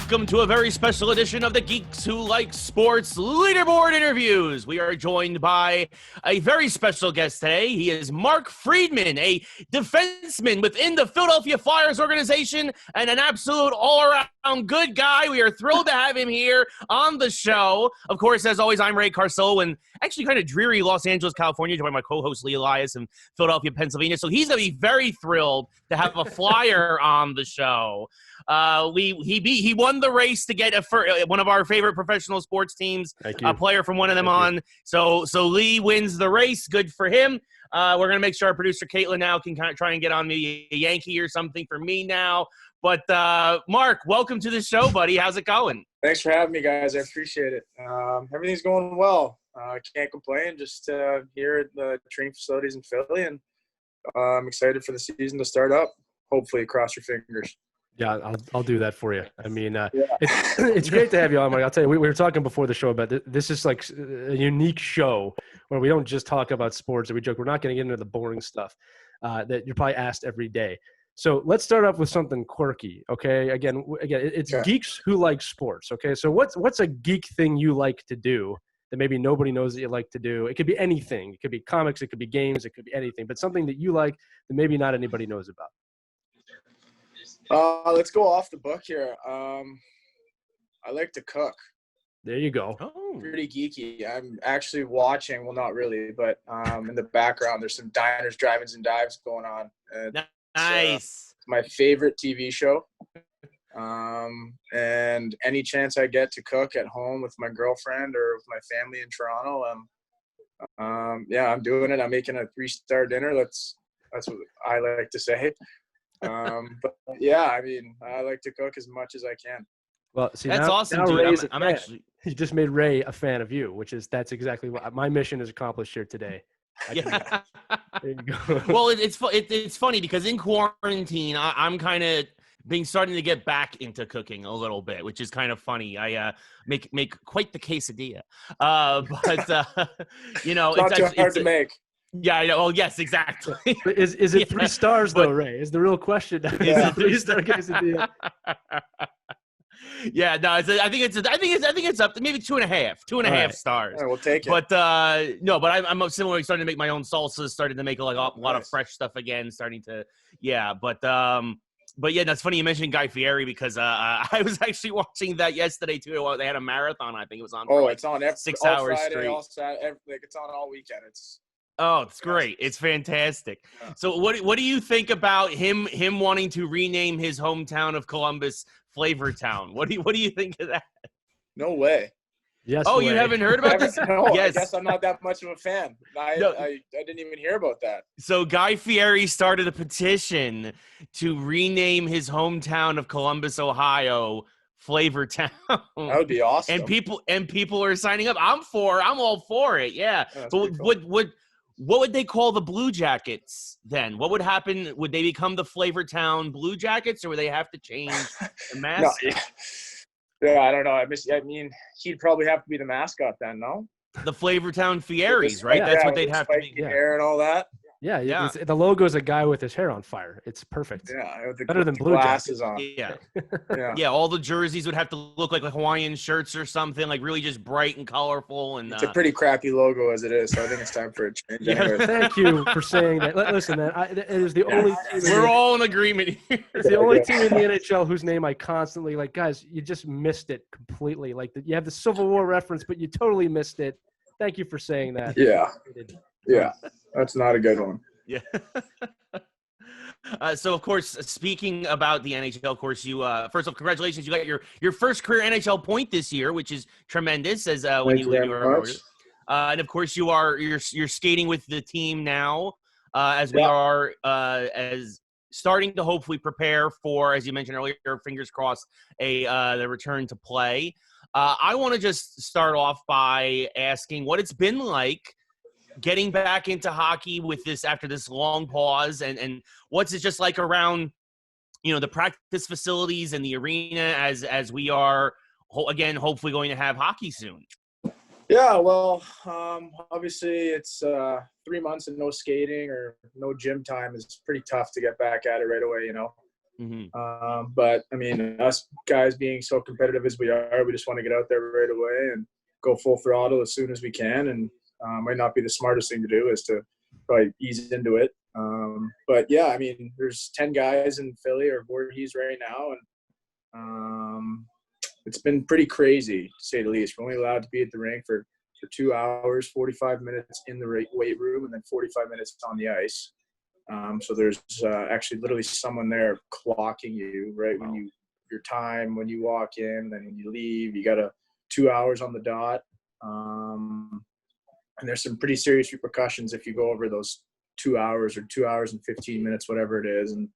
Welcome to a very special edition of the Geeks Who Like Sports Leaderboard interviews. We are joined by a very special guest today. He is Mark Friedman, a defenseman within the Philadelphia Flyers organization and an absolute all-around good guy. We are thrilled to have him here on the show. Of course, as always, I'm Ray Carsillo in actually kind of dreary Los Angeles, California, joined by my co-host Lee Elias in Philadelphia, Pennsylvania. So he's going to be very thrilled to have a Flyer on the show. He won the race to get one of our favorite professional sports teams, a player from one of them on. So Lee wins the race. Good for him. We're going to make sure our producer Caitlin now can kind of try and get on me a Yankee or something for me now. But Mark, welcome to the show, buddy. How's it going? Thanks for having me, guys. I appreciate it. Everything's going well. Can't complain. Just here at the training facilities in Philly, and I'm excited for the season to start up. Hopefully, cross your fingers. Yeah, I'll do that for you. I mean, it's great to have you on, Mike. I'll tell you, we were talking before the show about this is like a unique show where we don't just talk about sports. We joke we're not going to get into the boring stuff that you're probably asked every day. So let's start off with something quirky, okay? Again, it's okay. Geeks who like sports, okay? So what's a geek thing you like to do that maybe nobody knows that you like to do? It could be anything. It could be comics. It could be games. It could be anything. But something that you like that maybe not anybody knows about. Let's go off the book here. I like to cook. There you go. Oh. Pretty geeky. I'm actually watching, well, not really, but in the background, there's some diners, drive-ins, and dives going on. Nice. It's my favorite TV show. And any chance I get to cook at home with my girlfriend or with my family in Toronto, I'm doing it. I'm making a 3-star dinner. That's what I like to say. But yeah, I mean, I like to cook as much as I can. Well, see, that's awesome, dude. I'm actually. You just made Ray a fan of you, that's exactly what my mission is accomplished here today. Yeah. There you go. Well, it's funny because in quarantine, I'm kind of starting to get back into cooking a little bit, which is kind of funny. I make quite the quesadilla, but it's not too hard to make. Yeah, I know. Well, yes, exactly. Is it 3 stars though, Ray? Is the real question? Is it 3-star quesadilla? Yeah, no, I think it's up to maybe 2.5 stars. All right, we'll take it. But I'm similarly starting to make my own salsas, starting to make a lot of fresh stuff again, But yeah, that's funny you mentioned Guy Fieri because I was actually watching that yesterday too. They had a marathon. I think it was on. It's on 6 hours Friday, straight. It's on all weekend. It's great. It's fantastic. Yeah. So what do you think about him wanting to rename his hometown of Columbus Flavortown? What do you think of that? No way. Yes. Oh, you haven't heard about this? No, yes. I guess I'm not that much of a fan. I didn't even hear about that. So Guy Fieri started a petition to rename his hometown of Columbus, Ohio, Flavortown. That would be awesome. And people are signing up. I'm all for it. Yeah. But cool. What would they call the Blue Jackets then? What would happen? Would they become the Flavortown Blue Jackets, or would they have to change the mascot? Yeah, I don't know. I mean, he'd probably have to be the mascot then, no? The Flavortown Fieries, right? That's what they'd have to be. Hair and all that. Yeah. The logo is a guy with his hair on fire. It's perfect. Yeah, better than Blue glasses Jackets. on. Yeah. All the jerseys would have to look like Hawaiian shirts or something, like really just bright and colorful. And it's a pretty crappy logo as it is, so I think it's time for a change. Yeah. Thank you for saying that. Listen, man, it is the only team. We're all in agreement here. It's the only team in the NHL whose name I constantly guys. You just missed it completely. You have the Civil War reference, but you totally missed it. Thank you for saying that. Yeah, that's not a good one. Yeah. So, of course, speaking about the NHL, of course, you first off, congratulations! You got your first career NHL point this year, which is tremendous. As when you were, and of course, you're skating with the team now, as we are as starting to hopefully prepare for, as you mentioned earlier, fingers crossed, the return to play. I want to just start off by asking what it's been like getting back into hockey with this after this long pause, and what's it just like around, the practice facilities and the arena as we are again hopefully going to have hockey soon. Yeah, well, obviously it's 3 months of no skating or no gym time is pretty tough to get back at it right away, But I mean, us guys being so competitive as we are, we just want to get out there right away and go full throttle as soon as we can. And might not be the smartest thing to do is to probably ease into it. But yeah, I mean, there's 10 guys in Philly or Voorhees right now, and it's been pretty crazy to say the least. We're only allowed to be at the rink for 2 hours, 45 minutes in the weight room, and then 45 minutes on the ice. So there's actually literally someone there clocking you, right? When your time, when you walk in, and then when you leave, you got 2 hours on the dot. And there's some pretty serious repercussions if you go over those 2 hours or 2 hours and 15 minutes, whatever it is. And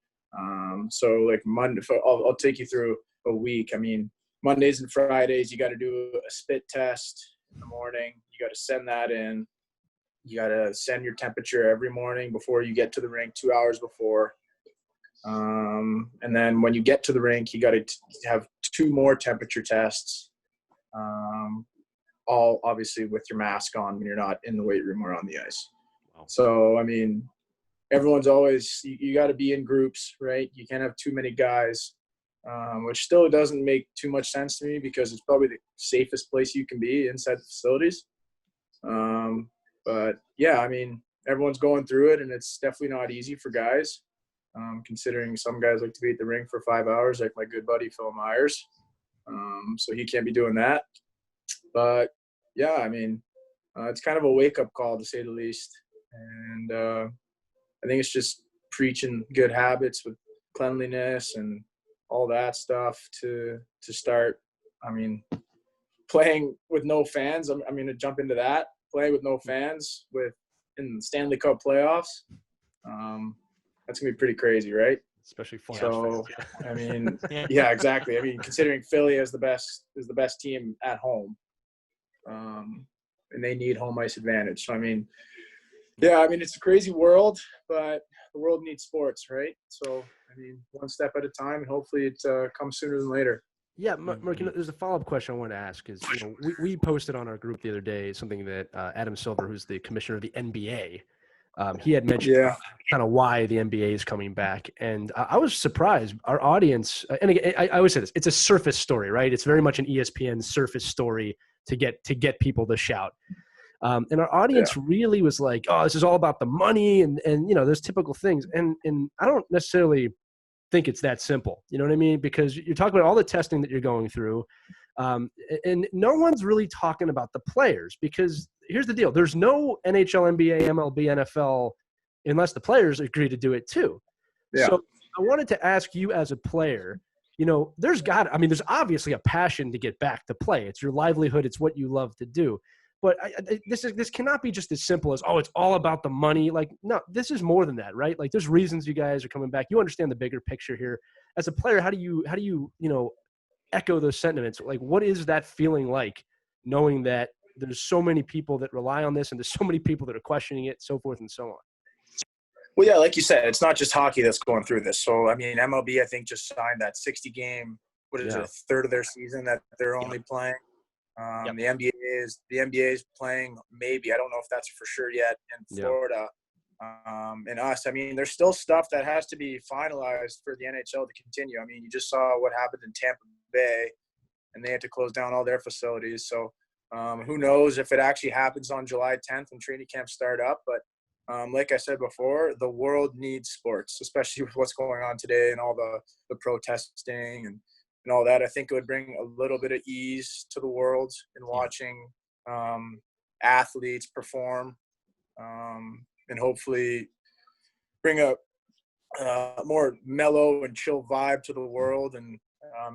so like Monday, I'll take you through a week. I mean, Mondays and Fridays, you got to do a spit test in the morning. You got to send that in. You got to send your temperature every morning before you get to the rink, 2 hours before. And then when you get to the rink, you got to have 2 more temperature tests, all obviously with your mask on when you're not in the weight room or on the ice. Wow. So, I mean, everyone's always – you got to be in groups, right? You can't have too many guys. Which still doesn't make too much sense to me because it's probably the safest place you can be inside the facilities. But yeah, I mean, everyone's going through it, and it's definitely not easy for guys, considering some guys like to be at the rink for 5 hours, like my good buddy Phil Myers. So he can't be doing that. But yeah, I mean, it's kind of a wake-up call to say the least. And I think it's just preaching good habits with cleanliness and all that stuff to start. I mean, playing with no fans, I'm going to jump into that. Playing with no fans in the Stanley Cup playoffs, that's going to be pretty crazy, right? Especially Flash so, fans. I mean, yeah, exactly. I mean, considering Philly is the best team at home, and they need home ice advantage. So, I mean, yeah, I mean, it's a crazy world, but the world needs sports, right? So, I mean, one step at a time, and hopefully it comes sooner than later. Yeah, Mark, there's a follow-up question I wanted to ask is, we posted on our group the other day something that Adam Silver, who's the commissioner of the NBA, he had mentioned kind of why the NBA is coming back. And I was surprised. Our audience, and again, I always say this, it's a surface story, right? It's very much an ESPN surface story to get people to shout. And our audience really was like, oh, this is all about the money and those typical things. And I don't necessarily think it's that simple. You know what I mean? Because you're talking about all the testing that you're going through. And no one's really talking about the players, because here's the deal. There's no NHL, NBA, MLB, NFL, unless the players agree to do it too. Yeah. So I wanted to ask you as a player, there's obviously a passion to get back to play. It's your livelihood. It's what you love to do. But this cannot be just as simple as, oh, it's all about the money. Like, no, this is more than that, right? Like, there's reasons you guys are coming back. You understand the bigger picture here. As a player, how do you echo those sentiments? Like, what is that feeling like, knowing that there's so many people that rely on this and there's so many people that are questioning it, so forth and so on? Well, yeah, like you said, it's not just hockey that's going through this. So, I mean, MLB, I think, just signed that 60-game, a third of their season that they're only playing. The NBA is playing, maybe, I don't know if that's for sure yet, in Florida. And us, I mean, there's still stuff that has to be finalized for the NHL to continue. I mean, you just saw what happened in Tampa Bay, and they had to close down all their facilities. So who knows if it actually happens on July 10th when training camps start up. But like I said before, the world needs sports, especially with what's going on today and all the protesting and all that. I think it would bring a little bit of ease to the world in watching athletes perform, and hopefully bring a more mellow and chill vibe to the world. And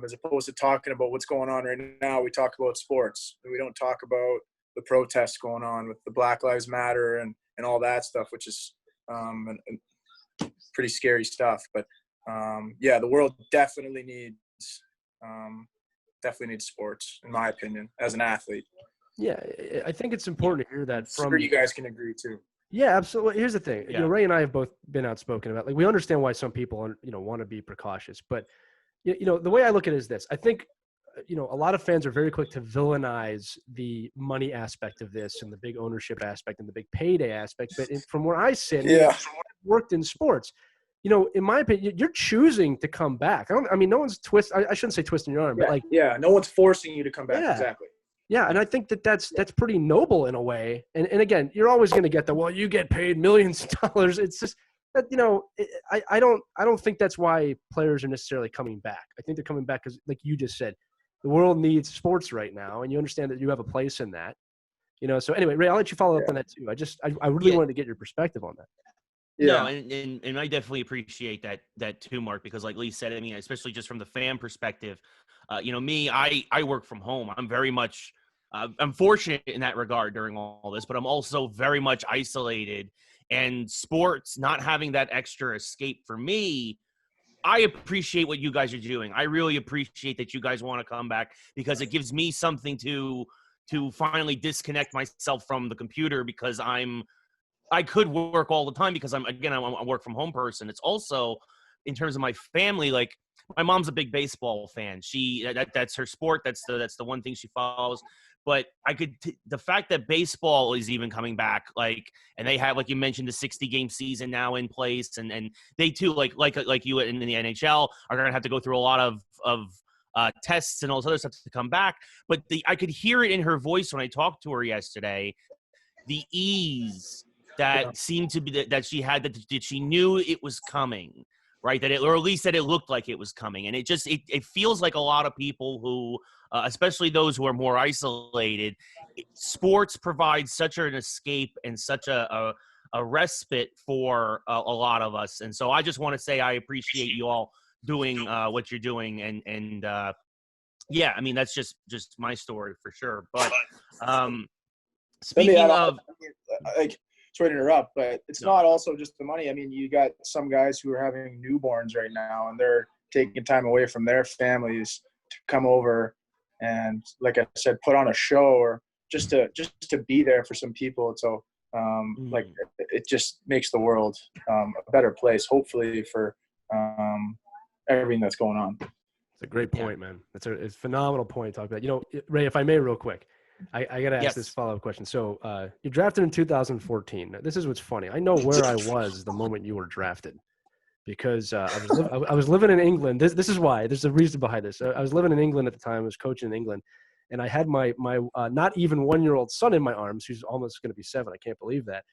as opposed to talking about what's going on right now, we talk about sports. We don't talk about the protests going on with the Black Lives Matter and all that stuff, which is pretty scary stuff. But the world definitely needs sports, in my opinion, as an athlete. Yeah, I think it's important to hear that from. Sure, you guys can agree too. Yeah, absolutely. Here's the thing. Yeah. Ray and I have both been outspoken about. Like, we understand why some people want to be precautious, but the way I look at it is this. I think a lot of fans are very quick to villainize the money aspect of this and the big ownership aspect and the big payday aspect. But from where I sit, I've worked in sports. in my opinion, you're choosing to come back. No one's I shouldn't say twisting your arm, but like, no one's forcing you to come back. Yeah. Exactly. Yeah, and I think that's pretty noble in a way. And again, you're always going to get you get paid millions of dollars. It's just that, I don't think that's why players are necessarily coming back. I think they're coming back because, like you just said, the world needs sports right now, and you understand that you have a place in that. So anyway, Ray, I'll let you follow up on that too. I really wanted to get your perspective on that. Yeah. No, and I definitely appreciate that too, Mark, because like Lee said, I mean, especially just from the fan perspective, me, I work from home. I'm very much, I'm fortunate in that regard during all this, but I'm also very much isolated, and sports not having that extra escape for me. I appreciate what you guys are doing. I really appreciate that you guys want to come back, because it gives me something to finally disconnect myself from the computer, because I could work all the time because I'm a work from home person. It's also in terms of my family, like my mom's a big baseball fan. That's her sport. That's the one thing she follows. But the fact that baseball is even coming back, like, and they have, like you mentioned, the 60-game season now in place, and they too, like you in the NHL, are going to have to go through a lot of tests and all this other stuff to come back. But I could hear it in her voice when I talked to her yesterday, the ease that seemed to be that she had, that she knew it was coming, right? Or at least that it looked like it was coming. And it feels like a lot of people who, especially those who are more isolated, sports provide such an escape and such a respite for a lot of us. And so I just want to say I appreciate you all doing what you're doing. And yeah, I mean, that's just my story for sure. But speaking of, like, sorry to interrupt, but it's not also just the money. I mean, you got some guys who are having newborns right now, and they're taking time away from their families to come over and, like I said, put on a show, or just to be there for some people. So like, it just makes the world a better place, hopefully, for everything that's going on. It's a great point, man. It's a phenomenal point to talk about. Ray, if I may, real quick, I got to ask this follow-up question. So you drafted in 2014. This is what's funny. I know where I was the moment you were drafted, because I was living in England. This is why. There's a reason behind this. I was living in England at the time. I was coaching in England, and I had my not even 1-year-old son in my arms, who's almost going to be 7. I can't believe that.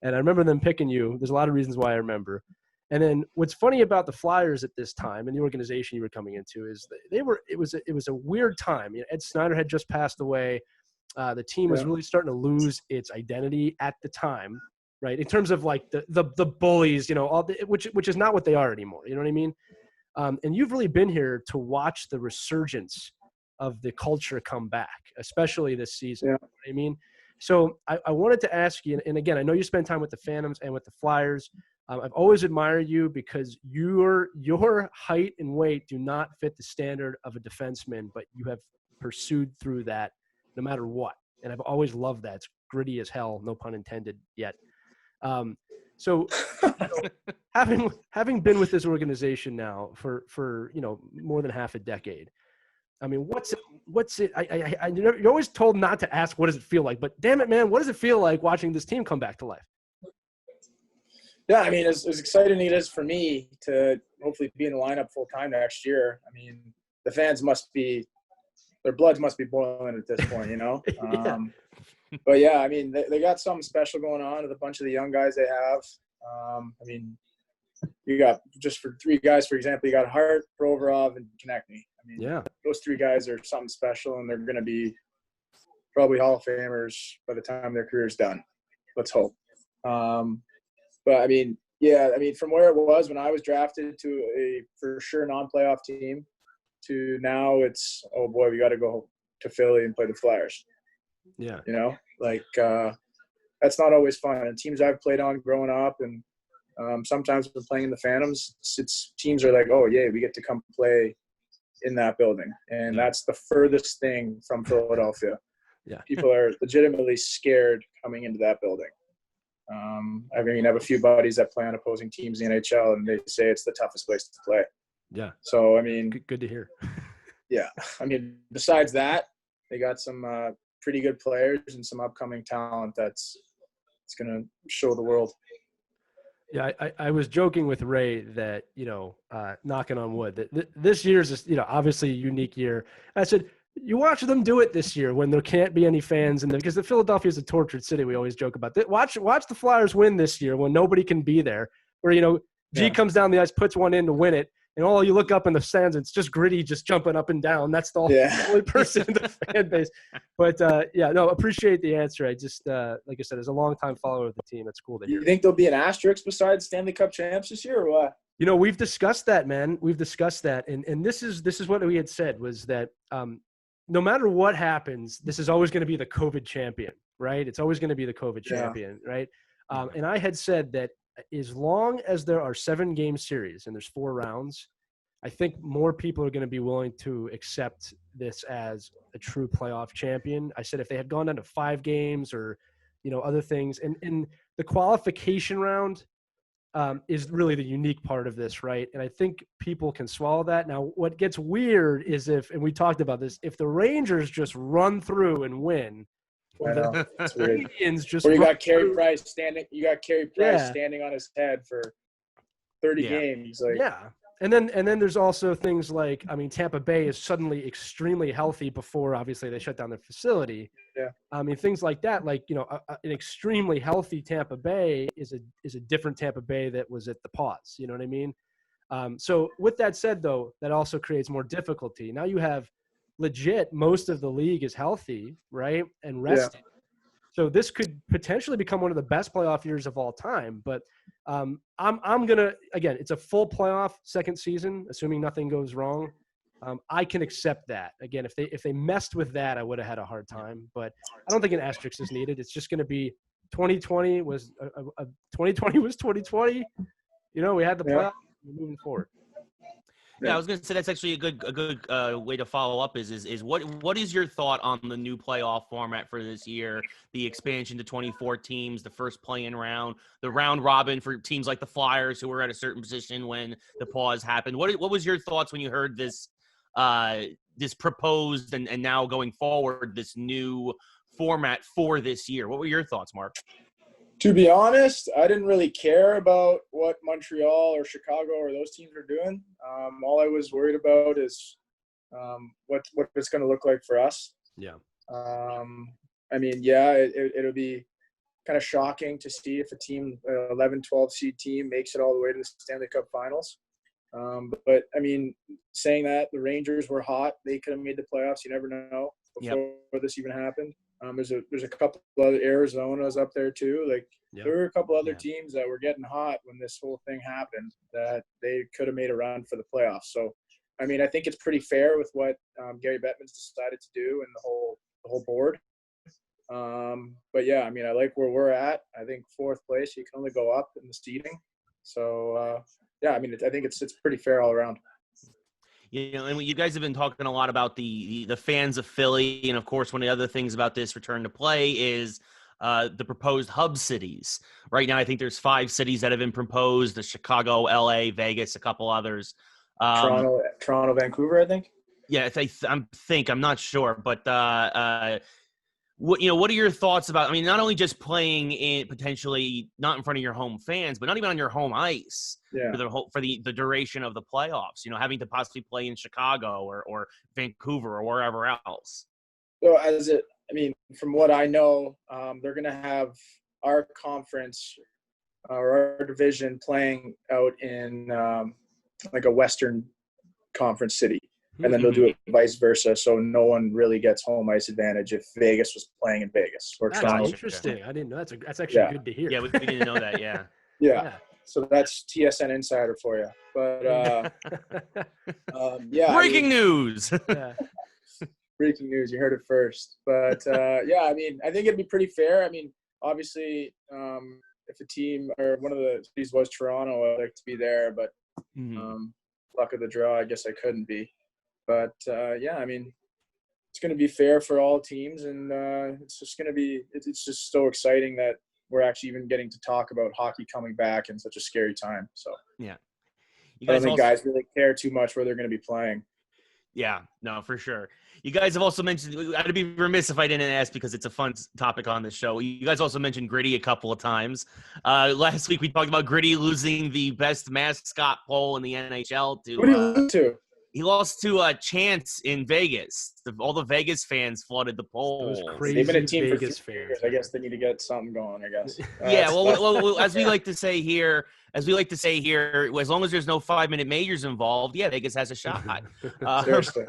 And I remember them picking you. There's a lot of reasons why I remember. And then what's funny about the Flyers at this time and the organization you were coming into is it was a weird time. Ed Snyder had just passed away. The team was really starting to lose its identity at the time, right? In terms of like the bullies, which is not what they are anymore. You know what I mean? And you've really been here to watch the resurgence of the culture come back, especially this season. Yeah. You know what I mean? So I wanted to ask you, and again, I know you spend time with the Phantoms and with the Flyers. I've always admired you because your height and weight do not fit the standard of a defenseman, but you have pursued through that no matter what. And I've always loved that. It's gritty as hell, no pun intended yet. So having been with this organization now for more than half a decade, I mean, what's it? You're always told not to ask what does it feel like, but damn it, man, what does it feel like watching this team come back to life? Yeah, I mean, as exciting it is for me to hopefully be in the lineup full time next year. I mean, the fans their bloods must be boiling at this point, Yeah. But yeah, I mean, they got something special going on with a bunch of the young guys they have. I mean, you got, just for 3 guys, for example, you got Hart, Provorov, and Konechny. I mean, those 3 guys are something special, and they're going to be probably Hall of Famers by the time their career's done. Let's hope. But I mean, from where it was when I was drafted to a for sure non-playoff team to now it's, oh boy, we got to go to Philly and play the Flyers. Yeah. That's not always fun. And teams I've played on growing up, and sometimes when playing in the Phantoms, it's teams are like, oh yeah, we get to come play in that building. And that's the furthest thing from Philadelphia. Yeah. People are legitimately scared coming into that building. I have a few buddies that play on opposing teams in the NHL, and they say it's the toughest place to play. Yeah. So, I mean, good to hear. Yeah. I mean, besides that, they got some pretty good players and some upcoming talent it's going to show the world. Yeah, I was joking with Ray that, knocking on wood, that this year's just, obviously a unique year. I said, you watch them do it this year when there can't be any fans because the Philadelphia is a tortured city. We always joke about that. Watch the Flyers win this year when nobody can be there, where, G comes down the ice, puts one in to win it. And all you look up in the stands, it's just Gritty just jumping up and down. That's the only person in the fan base. But, appreciate the answer. I just, like I said, as a longtime follower of the team, it's cool to hear. You think there'll be an asterisk besides Stanley Cup champs this year or what? We've discussed that, man. We've discussed that. And this is what we had said was that no matter what happens, this is always going to be the COVID champion, right? It's always going to be the COVID champion, right? And I had said that as long as there are 7-game series and there's 4 rounds, I think more people are going to be willing to accept this as a true playoff champion. I said if they had gone down to 5 games or, other things, and the qualification round is really the unique part of this, right? And I think people can swallow that. Now, what gets weird is and we talked about this, if the Rangers just run through and win, I know. It's weird. just or you got Carey Price standing. You got Carey Price standing on his head for 30 games. And then there's also things like, Tampa Bay is suddenly extremely healthy before obviously they shut down their facility. Yeah. Things like that, like, an extremely healthy Tampa Bay is a different Tampa Bay that was at the pause. You know what I mean? So with that said, though, that also creates more difficulty. Now you have legit most of the league is healthy, right, and rested. So this could potentially become one of the best playoff years of all time. But I'm gonna, again, it's a full playoff second season, assuming nothing goes wrong. I can accept that. Again, if they messed with that, I would have had a hard time. But I don't think an asterisk is needed. It's just going to be 2020 was 2020 was 2020. We had the playoff. We're moving forward. Yeah, I was going to say that's actually a good way to follow up is what is your thought on the new playoff format for this year, the expansion to 24 teams, the first play-in round, the round robin for teams like the Flyers who were at a certain position when the pause happened. What was your thoughts when you heard this proposed and now going forward, this new format for this year? What were your thoughts, Mark? To be honest, I didn't really care about what Montreal or Chicago or those teams are doing. All I was worried about is what it's going to look like for us. Yeah. It'll be kind of shocking to see if a team, 11, 12 seed team, makes it all the way to the Stanley Cup Finals. But saying that, the Rangers were hot. They could have made the playoffs. You never know before this even happened. There's a couple other Arizona's up there too. There were a couple other teams that were getting hot when this whole thing happened that they could have made a run for the playoffs. So, I think it's pretty fair with what Gary Bettman's decided to do and the whole board. I like where we're at. I think 4th place, you can only go up in the seeding. So, I think it's pretty fair all around. And you guys have been talking a lot about the fans of Philly, and of course, one of the other things about this return to play is the proposed hub cities. Right now, I think there's 5 cities that have been proposed: the Chicago, LA, Vegas, a couple others. Toronto, Vancouver, I think. Yeah, I'm not sure, but what are your thoughts about? Not only just playing in potentially not in front of your home fans, but not even on your home ice for the duration of the playoffs. Having to possibly play in Chicago or Vancouver or wherever else. So from what I know, they're going to have our conference or our division playing out in a Western Conference city. And then they'll do it vice versa, so no one really gets home ice advantage if Vegas was playing in Vegas or That's Toronto. Interesting. I didn't know. That's actually good to hear. Yeah, we didn't know that. Yeah. Yeah. So that's TSN Insider for you. But breaking news. Breaking news. You heard it first. But I think it'd be pretty fair. Obviously, if a team or one of the cities was Toronto, I'd like to be there. But luck of the draw, I guess I couldn't be. But, it's going to be fair for all teams, and it's just so exciting that we're actually even getting to talk about hockey coming back in such a scary time. So, yeah. I don't think guys really care too much where they're going to be playing. Yeah, no, for sure. You guys have also mentioned, I'd be remiss if I didn't ask because it's a fun topic on the show. You guys also mentioned Gritty a couple of times. Last week we talked about Gritty losing the best mascot poll in the NHL Who did he lose to? He lost to Chance in Vegas. All the Vegas fans flooded the polls. Those crazy They've been a team Vegas for 3 fans. years. I guess they need to get something going, I guess. Yeah, well, as we like to say here, as long as there's no 5-minute majors involved, yeah, Vegas has a shot. Seriously.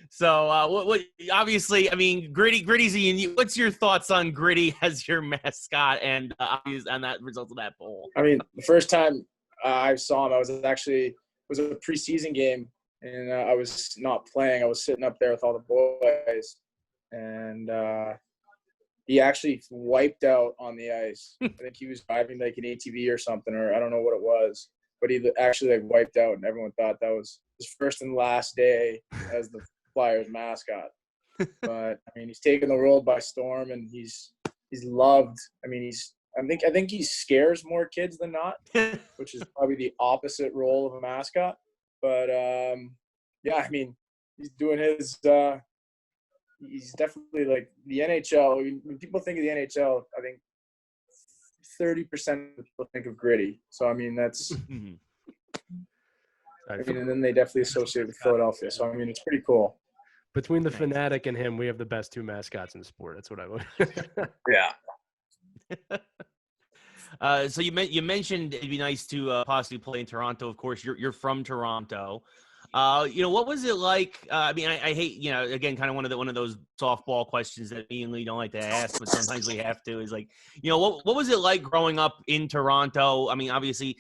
So, what? Obviously, I mean, Gritty's a unique. What's your thoughts on Gritty as your mascot and on that result of that poll? I mean, the first time I saw him, it was a preseason game, and I was not playing. I was sitting up there with all the boys, and he actually wiped out on the ice. I think he was driving like an ATV or something, or I don't know what it was, but he actually like wiped out, and everyone thought that was his first and last day as the Flyers mascot. But I mean, he's taken the world by storm, and he's loved. I mean, I think he scares more kids than not, which is probably the opposite role of a mascot. But yeah, I mean, he's doing his. He's definitely like the NHL. When people think of the NHL, I think 30% of people think of Gritty. So I mean, that's. and then they definitely associate with Philadelphia. So I mean, it's pretty cool. Between the Fanatic and him, we have the best 2 mascots in sport. That's what I would. Yeah. So you mentioned it'd be nice to possibly play in Toronto. Of course, you're from Toronto. What was it like? I mean, I hate, again, kind of one of those softball questions that me and Lee don't like to ask, but sometimes we have to. Is like, what was it like growing up in Toronto? I mean, obviously,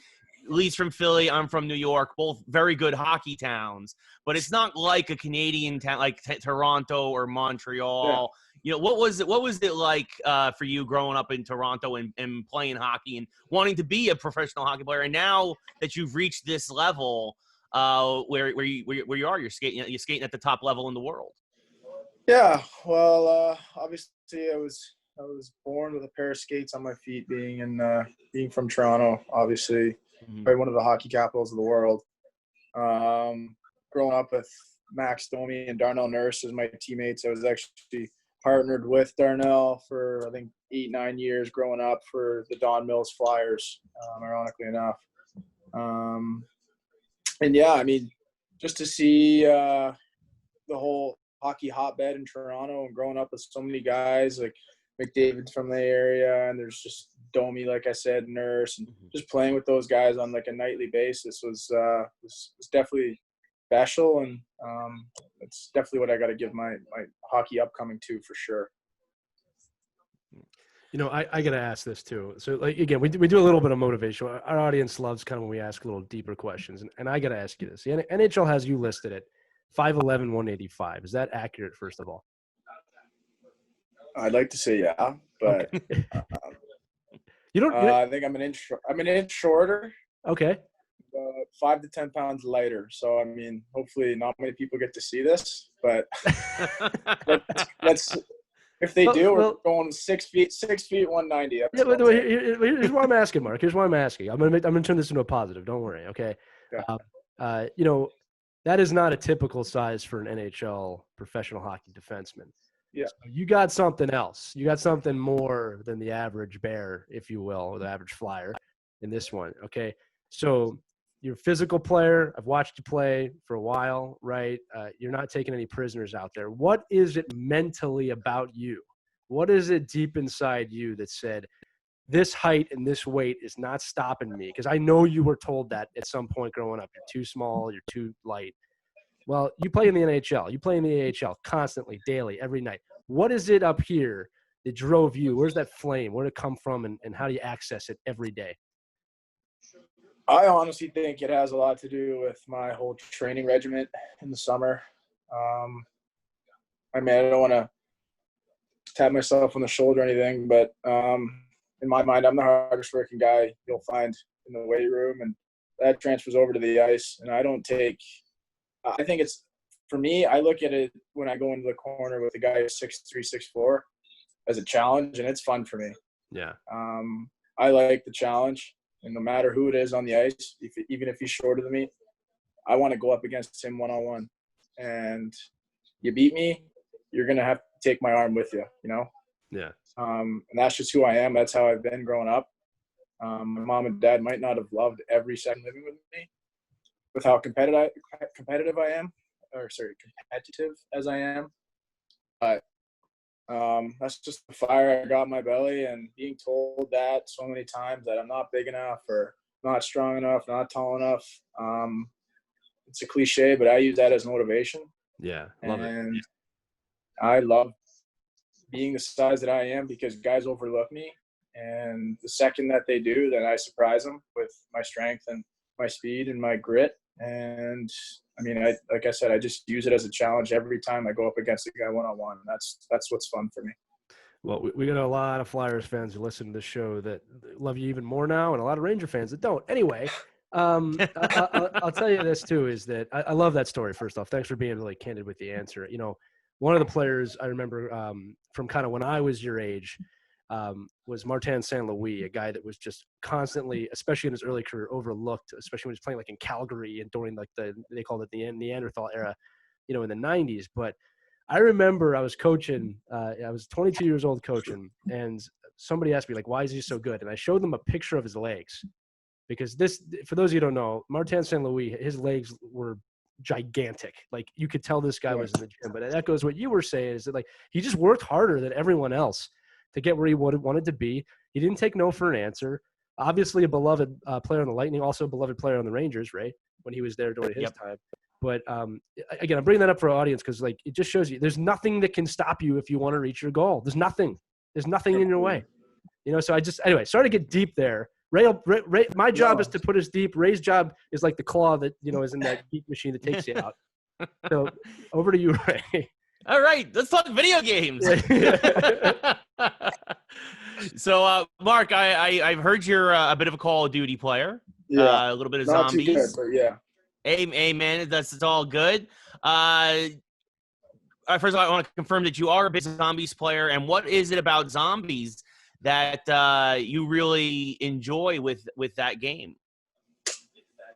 Lee's from Philly, I'm from New York, both very good hockey towns, but it's not like a Canadian town like Toronto or Montreal. Yeah. What was it like for you growing up in Toronto and playing hockey and wanting to be a professional hockey player? And now that you've reached this level, where you are, you're skating at the top level in the world. Yeah, well, obviously I was born with a pair of skates on my feet, being from Toronto, obviously, probably one of the hockey capitals of the world. Growing up with Max Domi and Darnell Nurse as my teammates, I was actually partnered with Darnell for I think 8-9 years growing up for the Don Mills Flyers, ironically enough. And yeah, I mean, just to see the whole hockey hotbed in Toronto and growing up with so many guys like McDavid's from the area, and there's just Domi, like I said, Nurse, and just playing with those guys on like a nightly basis was definitely special, and it's definitely what I got to give my hockey upcoming to for sure. I got to ask this too. So, like, again, we do a little bit of motivation. Our audience loves kind of when we ask a little deeper questions. And I got to ask you this. The NHL has you listed at 5'11", 185. Is that accurate, first of all? I'd like to say yeah, but okay. I think I'm an inch shorter. Okay. 5 to 10 pounds lighter. So, I mean, hopefully not many people get to see this, but let's if they do, we're going 6 feet, 190. Yeah, but here's why I'm asking, Mark. Here's why I'm asking. I'm gonna turn this into a positive. Don't worry, okay? Yeah. That is not a typical size for an NHL professional hockey defenseman. Yeah. So you got something else. You got something more than the average bear, if you will, or the average flyer in this one. Okay. So you're a physical player. I've watched you play for a while, right? You're not taking any prisoners out there. What is it mentally about you? What is it deep inside you that said, this height and this weight is not stopping me? Because I know you were told that at some point growing up. You're too small. You're too light. Well, you play in the NHL. You play in the AHL constantly, daily, every night. What is it up here that drove you? Where's that flame? Where did it come from, and how do you access it every day? I honestly think it has a lot to do with my whole training regimen in the summer. I mean, I don't want to tap myself on the shoulder or anything, but in my mind, I'm the hardest working guy you'll find in the weight room, and that transfers over to the ice. And I think it's, for me, I look at it when I go into the corner with a guy who's 6'3", 6'4", as a challenge, and it's fun for me. Yeah. I like the challenge. And no matter who it is on the ice, even if he's shorter than me, I want to go up against him one-on-one. and you beat me, you're going to have to take my arm with you, you know? Yeah. And that's just who I am. That's how I've been growing up. My mom and dad might not have loved every second living with me with how competitive I am, competitive as I am. But that's just the fire I got in my belly, and being told that so many times that I'm not big enough or not strong enough, not tall enough. It's a cliche, but I use that as motivation. Yeah, love it. And I love being the size that I am because guys overlook me. And the second that they do, then I surprise them with my strength and my speed and my grit. And I mean, like I said, I just use it as a challenge every time I go up against a guy one-on-one. That's what's fun for me. Well, we got a lot of Flyers fans who listen to this show that love you even more now, and a lot of Ranger fans that don't. Anyway, I'll tell you this too, is that I love that story. First off, thanks for being really candid with the answer. You know, one of the players I remember from kind of when I was your age was Martin St. Louis, a guy that was just constantly, especially in his early career, overlooked, especially when he was playing like in Calgary and during like they called it the Neanderthal era, you know, in the 90s. But I remember I was coaching, I was 22 years old coaching, and somebody asked me, like, why is he so good? And I showed them a picture of his legs. Because this, for those of you who don't know, Martin St. Louis, his legs were gigantic. Like, you could tell this guy was in the gym. But it echoes what you were saying, is that, like, he just worked harder than everyone else to get where he wanted to be. He didn't take no for an answer. Obviously a beloved player on the Lightning, also a beloved player on the Rangers, right, when he was there during his time. But again, I'm bringing that up for our audience because, like, it just shows you there's nothing that can stop you if you want to reach your goal. There's nothing in your way. You know, so anyway, sorry to get deep there. Ray, my job is to put us deep. Ray's job is like the claw that, you know, is in that geek machine that takes you out. So over to you, Ray. All right, let's talk video games. So, Mark, I've heard you're a bit of a Call of Duty player. Yeah, a little bit of not zombies. Too good, but yeah. Hey, man, it's all good. First of all, I want to confirm that you are a big zombies player, and what is it about zombies that you really enjoy with that game?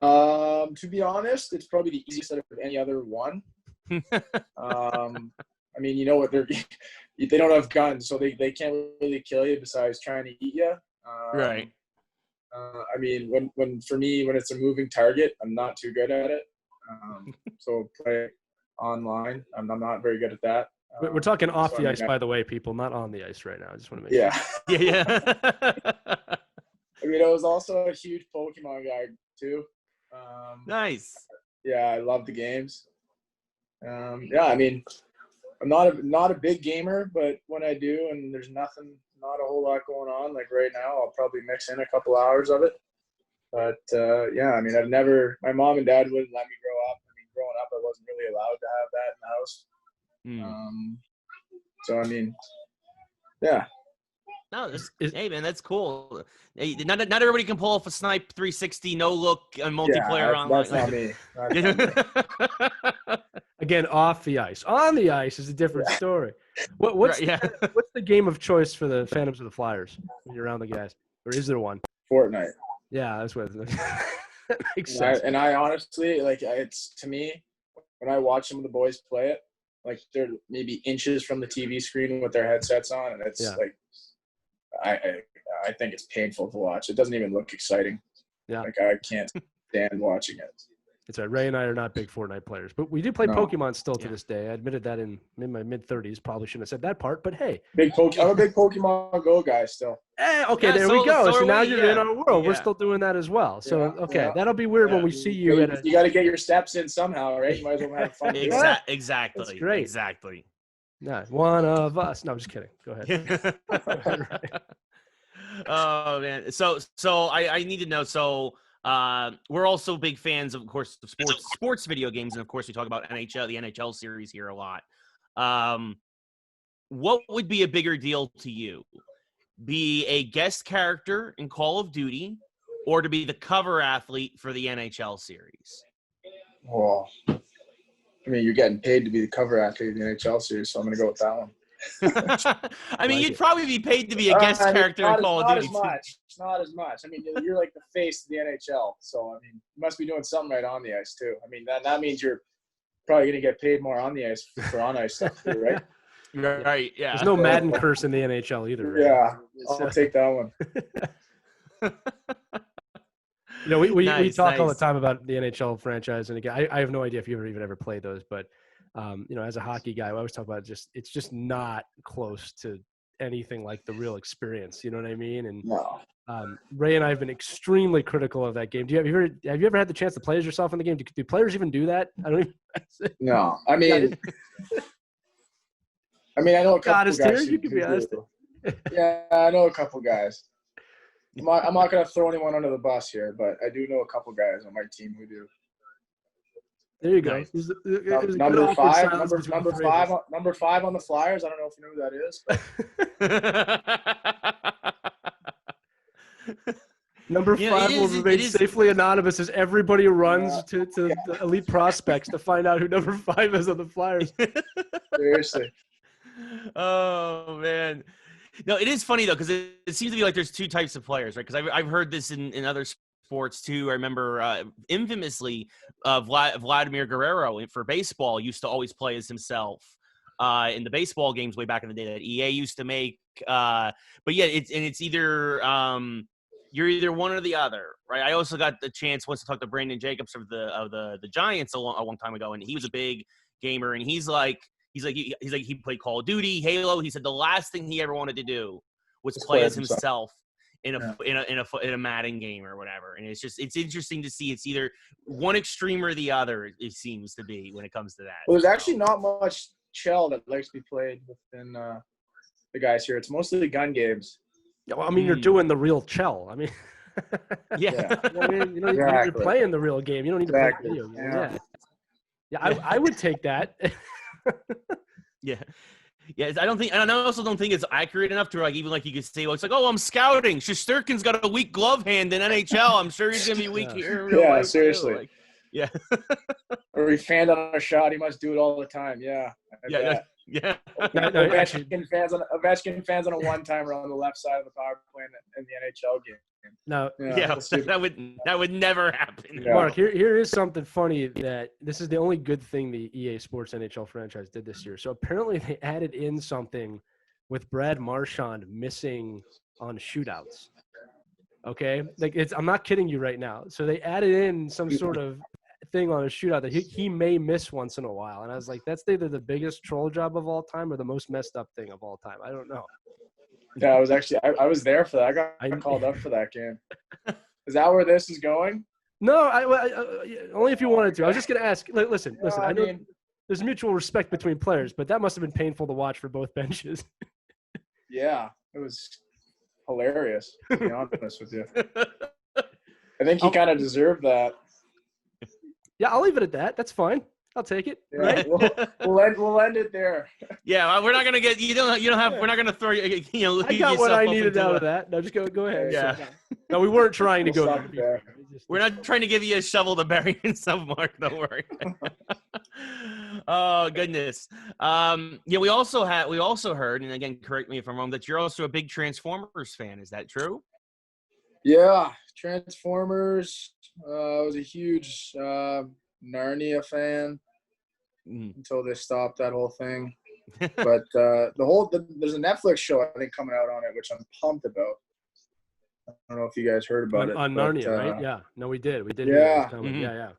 To be honest, it's probably the easiest out of any other one. I mean, you know what, they don't have guns, so they can't really kill you besides trying to eat you. Right. I mean, when it's a moving target, I'm not too good at it. So play online, I'm not very good at that. We're talking off the ice, by the way, people, not on the ice right now. I just want to make sure. Yeah. I mean, I was also a huge Pokemon guy too. Nice. Yeah, I love the games. Yeah, I mean, I'm not a big gamer, but when I do, and there's not a whole lot going on, like right now, I'll probably mix in a couple hours of it. But yeah, I mean, my mom and dad wouldn't let me grow up. I mean, growing up, I wasn't really allowed to have that in the house. So I mean, yeah. No, hey man, that's cool. Hey, not everybody can pull off a snipe 360 no look multiplayer online. That's not me. Again, off the ice. On the ice is a different story. What's the game of choice for the Phantoms of the Flyers when you're around the guys, or is there one? Fortnite. Yeah, that's what that makes sense. And I honestly, like, it's, to me, when I watch some of the boys play it, like, they're maybe inches from the TV screen with their headsets on, and it's like, I think it's painful to watch. It doesn't even look exciting. Yeah, like, I can't stand watching it. It's right. Ray and I are not big Fortnite players, but we do play Pokemon still to this day. I admitted that in my mid-30s. Probably shouldn't have said that part, but hey. I'm a big Pokemon Go guy still. Okay, there we go. So now you're in our world. We're still doing that as well. So, that'll be weird when we see you. You got to get your steps in somehow, right? You might as well have fun. Exactly. That's great. Exactly. Yeah, one of us. No, I'm just kidding. Go ahead. Oh, man. So I need to know. So we're also big fans, of course, of sports video games. And, of course, we talk about the NHL series here a lot. What would be a bigger deal to you? Be a guest character in Call of Duty or to be the cover athlete for the NHL series? Well, I mean, you're getting paid to be the cover athlete in the NHL series, so I'm going to go with that one. I mean, you'd probably be paid to be a guest character in Call of Duty. Not as much. I mean, you're like the face of the NHL, so I mean, you must be doing something right on the ice too. I mean, that means you're probably going to get paid more on the ice for on ice stuff too, right? Right. Yeah. There's no Madden curse in the NHL either. Right? Yeah, I'll take that one. We talk all the Nice. time about the NHL franchise, and again, I have no idea if you ever played those, but as a hockey guy, I always talk about it's just not close to anything like the real experience. You know what I mean? And No. Ray and I have been extremely critical of that game. Have you ever had the chance to play as yourself in the game? Do players even do that? I don't even. No, I mean, I know a couple God, guys. you can be honest. Yeah, I know a couple guys. I'm not going to throw anyone under the bus here, but I do know a couple guys on my team who do. There you go. Nice. Number five on the Flyers. I don't know if you know who that is. Number 5 will remain safely anonymous as everybody runs to the elite prospects to find out who number 5 is on the Flyers. Seriously. Oh, man. No, it is funny, though, because it seems to be like there's two types of players, right? Because I've heard this in other sports, too. I remember infamously Vladimir Guerrero for baseball used to always play as himself in the baseball games way back in the day that EA used to make. But, yeah, it's either you're either one or the other, right? I also got the chance once to talk to Brandon Jacobs of the Giants a long time ago, and he was a big gamer, and he played Call of Duty, Halo. He said the last thing he ever wanted to do was play as himself in a Madden game or whatever. And it's interesting to see it's either one extreme or the other. It seems to be when it comes to that. Well, there's actually not much shell that likes to be played within the guys here. It's mostly gun games. Yeah, well, I mean, you're doing the real chell. I mean, yeah. You're playing the real game. You don't need to play video games. Yeah, I would take that. Yeah. I also don't think it's accurate enough to even you could say, well, it's like, oh, I'm scouting. Shesterkin's got a weak glove hand in NHL. I'm sure he's gonna be weak here in real life. Seriously. Yeah. Or he fanned on a shot. He must do it all the time. Yeah. Yeah. Ovechkin fans on a one-timer on the left side of the power play in the NHL game. No. That would never happen. Yeah. Mark, here is something funny that this is the only good thing the EA Sports NHL franchise did this year. So apparently they added in something with Brad Marchand missing on shootouts. Okay? I'm not kidding you right now. So they added in some sort of thing on a shootout that he may miss once in a while. And I was like, that's either the biggest troll job of all time or the most messed up thing of all time. I don't know. Yeah, I was actually I was there for that. I got called up for that game. Is that where this is going? No, I only if you wanted to. I was just going to ask. Listen. I know there's mutual respect between players, but that must have been painful to watch for both benches. Yeah, it was hilarious, to be honest with you. I think he kind of deserved that. Yeah, I'll leave it at that. That's fine. I'll take it. Yeah, right? We'll end it there. Yeah, we're not gonna get we're not gonna throw I got what I needed out of that. No, just go ahead. Yeah. No, we weren't trying to go there. We're not trying to give you a shovel to bury in some, Mark. Don't worry. Oh goodness. We also heard, and again, correct me if I'm wrong, that you're also a big Transformers fan. Is that true? Yeah, Transformers. I was a huge Narnia fan until they stopped that whole thing. But there's a Netflix show I think coming out on it, which I'm pumped about. I don't know if you guys heard about it. On Narnia, right? Yeah. No, we did. Yeah. Mm-hmm. Yeah.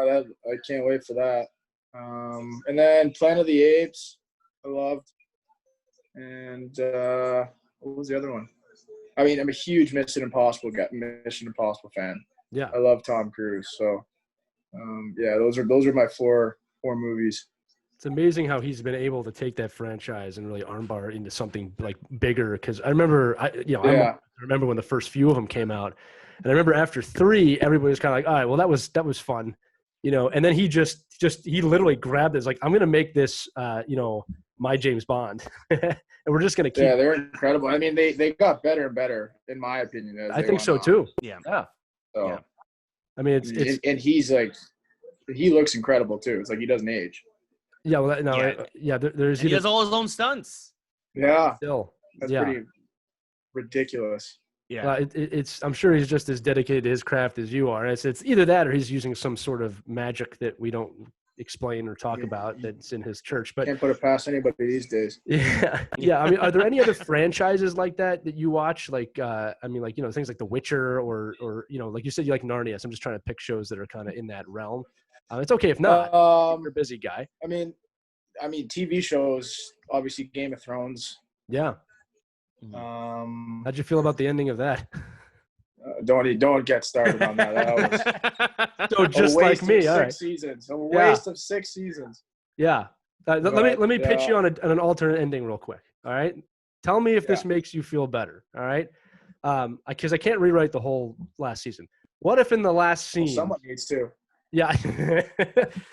Yeah, I can't wait for that. And then Planet of the Apes, I loved. And what was the other one? I mean, I'm a huge Mission Impossible fan. Yeah. I love Tom Cruise. So, those are my four movies. It's amazing how he's been able to take that franchise and really armbar into something like bigger. Because I remember, I remember when the first few of them came out, and I remember after 3, everybody was kind of like, all right, well, that was fun, And then he he literally grabbed it. It's like, I'm gonna make this, my James Bond, and we're just gonna keep. Yeah, they're incredible. I mean, they got better and better, in my opinion. I think so too. Yeah. So, yeah. I mean, it's and he's like, he looks incredible too. It's like he doesn't age. Yeah, well, there's. He does all his own stunts. Yeah, still, that's pretty ridiculous. Yeah, it's. I'm sure he's just as dedicated to his craft as you are. It's either that or he's using some sort of magic that we don't explain or talk about that's in his church. But Can't put it past anybody these days. yeah. I mean, are there any other franchises like that you watch? Like, I mean, like, things like The Witcher or like you said, you like Narnia. So I'm just trying to pick shows that are kind of in that realm. It's okay if not. You're a busy guy. I mean, TV shows, obviously Game of Thrones. Yeah. How'd you feel about the ending of that? Don't get started on that. That was So just like me, all right. 6 seasons. A waste of 6 seasons. Yeah. Let me pitch you on an alternate ending real quick. All right. Tell me if this makes you feel better. All right. Because I can't rewrite the whole last season. What if in the last scene? Well, someone needs to. Yeah.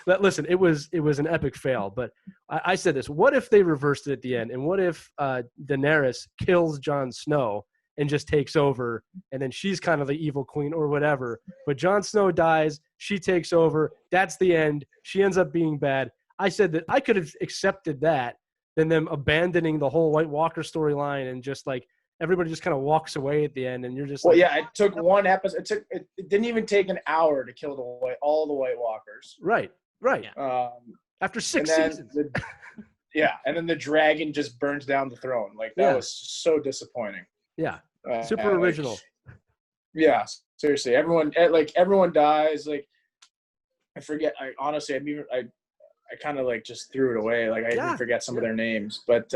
Listen, it was an epic fail, but I said this. What if they reversed it at the end? And what if Daenerys kills Jon Snow and just takes over, and then she's kind of the evil queen or whatever, but Jon Snow dies, she takes over, that's the end, she ends up being bad. I said that I could have accepted that than them abandoning the whole White Walker storyline and just like everybody just kind of walks away at the end, and you're just well, yeah, it took one episode. It didn't even take an hour to kill all the White Walkers. Right. After 6 seasons. And then the dragon just burns down the throne. Like that was so disappointing. Yeah, super original. Yeah, seriously, everyone dies. Like I forget. I honestly, I kind of like just threw it away. Like I even forget some of their names, but.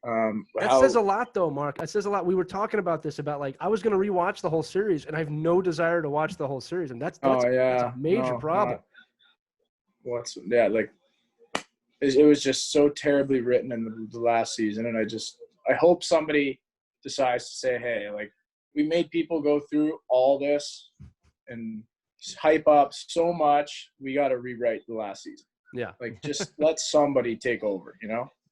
That says a lot, though, Mark. That says a lot. We were talking about this about like I was going to rewatch the whole series, and I have no desire to watch the whole series, and that's a major problem. Like it was just so terribly written in the last season, and I hope somebody decides to say, hey, like we made people go through all this and hype up so much, we got to rewrite the last season. Yeah, like just let somebody take over,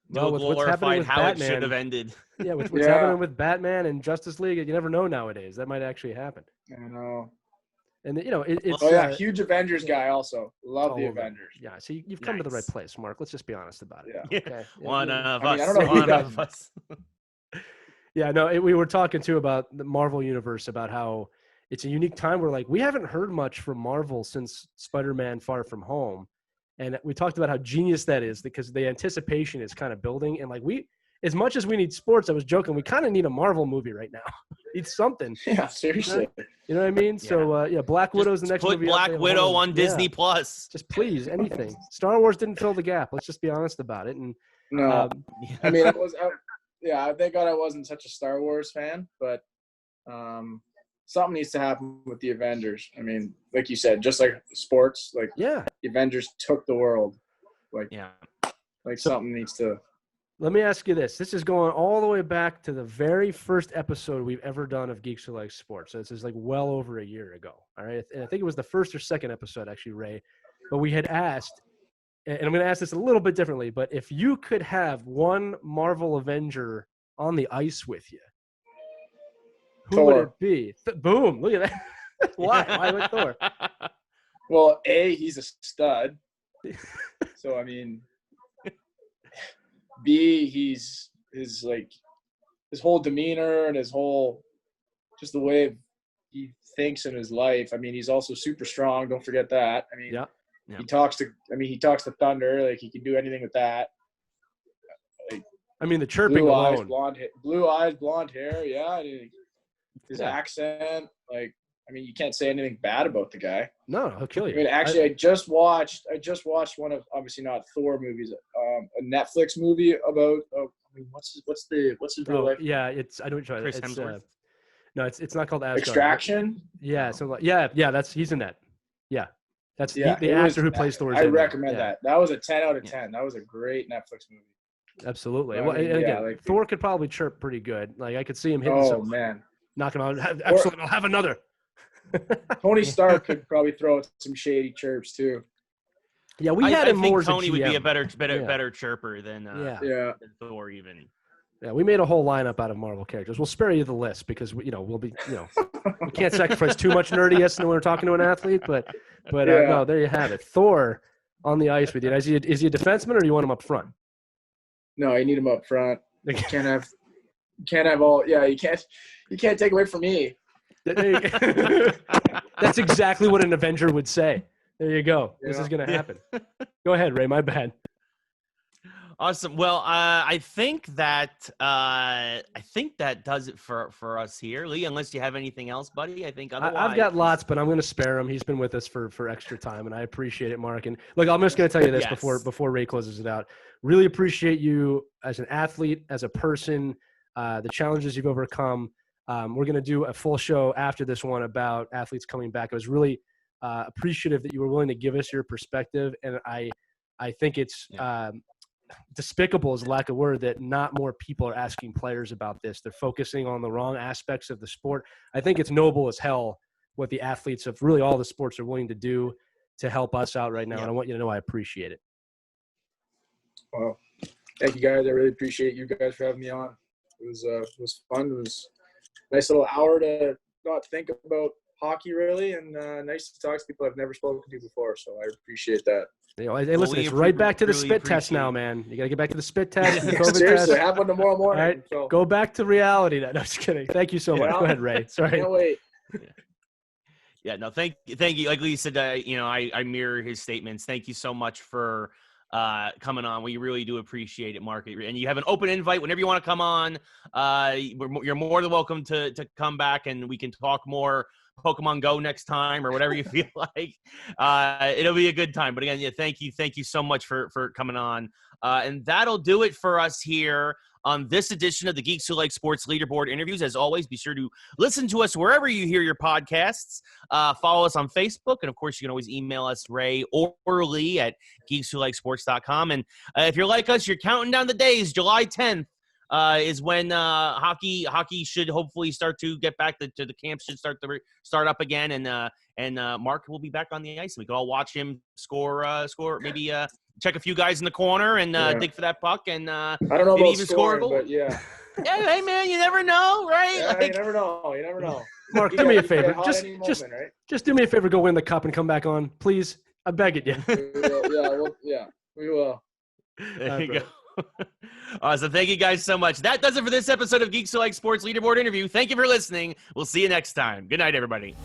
Well, with what's happening with how Batman, it should have ended. Yeah, what's happening with Batman and Justice League, you never know nowadays. That might actually happen. I know. And it's huge Avengers guy also. Love the Avengers. Yeah, so you've come to the right place, Mark. Let's just be honest about it. Yeah. Okay? One of I us. don't know One of us. Yeah, no, we were talking too about the Marvel universe, about how it's a unique time where like we haven't heard much from Marvel since Spider-Man Far From Home. And we talked about how genius that is because the anticipation is kind of building. And like as much as we need sports, I was joking, we kind of need a Marvel movie right now. It's something. Yeah, seriously. You know what I mean? Yeah. So Black Widow's the next movie. Put Black Widow on Disney Plus. Just please, anything. Star Wars didn't fill the gap. Let's just be honest about it. And no, I mean, thank God I wasn't such a Star Wars fan, but something needs to happen with the Avengers. I mean, like you said, just like sports, like the Avengers took the world. Something needs to. Let me ask you this. This is going all the way back to the very first episode we've ever done of Geeks Who Like Sports. So this is like well over a year ago. All right. And I think it was the first or second episode, actually, Ray. But we had asked, and I'm going to ask this a little bit differently, but if you could have one Marvel Avenger on the ice with you, who would it be? Boom. Look at that. Why with Thor? Well, he's a stud. So, I mean, B, his whole demeanor and his whole, just the way he thinks in his life. I mean, he's also super strong. Don't forget that. I mean, he talks to thunder. Like he can do anything with that. Like, I mean, the chirping alone. Blue eyes, blonde hair. Yeah. His accent, like, I mean, you can't say anything bad about the guy. No, he'll kill you. I mean, actually, I just watched one of, obviously not Thor movies, a Netflix movie about. I mean, what's his real life? Yeah, I don't try. Chris Hemsworth. No, it's not called Asgard. Extraction. Yeah, so he's in that. Yeah, that's the actor who plays Thor. I recommend that. That was a 10 out of 10. That was a great Netflix movie. Absolutely. Well, and again, Thor could probably chirp pretty good. Like I could see him hitting. Oh man. Knock him out. Excellent. I'll have another. Tony Stark could probably throw out some shady chirps too. Yeah, we had him more. Tony would be a better chirper than Thor even. Yeah, we made a whole lineup out of Marvel characters. We'll spare you the list because we'll be we can't sacrifice too much nerdiness when we're talking to an athlete. But no, there you have it. Thor on the ice with you. Is he a defenseman or do you want him up front? No, you need him up front. You can't have all. Yeah, you can't take away from me. That's exactly what an Avenger would say. There you go. This is going to happen. Go ahead, Ray. My bad. Awesome. Well, I think that does it for us here, Lee. Unless you have anything else, buddy. I think otherwise. I've got lots, but I'm going to spare him. He's been with us for extra time, and I appreciate it, Mark. And look, I'm just going to tell you this before Ray closes it out. Really appreciate you as an athlete, as a person, the challenges you've overcome. We're going to do a full show after this one about athletes coming back. I was really appreciative that you were willing to give us your perspective, and I think it's despicable is a lack of word that not more people are asking players about this. They're focusing on the wrong aspects of the sport. I think it's noble as hell what the athletes of really all the sports are willing to do to help us out right now. And I want you to know I appreciate it. Well, thank you guys. I really appreciate you guys for having me on. It was fun. It was a nice little hour to not think about hockey really, and nice to talk to people I've never spoken to before. So I appreciate that. Hey, listen, it's right back to the spit test now, man. You got to get back to the spit test. The COVID Seriously, test. have one tomorrow morning. All right, so. go back to reality. No, just kidding. Thank you so much. Go ahead, Ray. Sorry. Can't wait. Yeah, no, thank you. Like Lee said, I mirror his statements. Thank you so much for coming on. We really do appreciate it, Mark. And you have an open invite whenever you want to come on. You're more than welcome to come back, and we can talk more Pokemon Go next time or whatever you feel like. It'll be a good time. But again, thank you so much for coming on. And that'll do it for us here on this edition of the Geeks Who Like Sports Leaderboard interviews. As always, be sure to listen to us wherever you hear your podcasts. Follow us on Facebook. And, of course, you can always email us, Ray or Lee, at geekswholikesport.com. And if you're like us, you're counting down the days. July 10th is when hockey should hopefully start to get back to the camps should start up again. And Mark will be back on the ice. We can all watch him score, maybe check a few guys in the corner and dig for that puck, and I don't know maybe about even scoring, score a goal. but yeah. Yeah, hey man, you never know, right? Yeah, you never know. Mark, do me a favor. Just do me a favor. Go win the cup and come back on, please. I'm begging you. We will. There you go. Awesome. Thank you guys so much. That does it for this episode of Geeks Who Like Sports Leaderboard interview. Thank you for listening. We'll see you next time. Good night, everybody.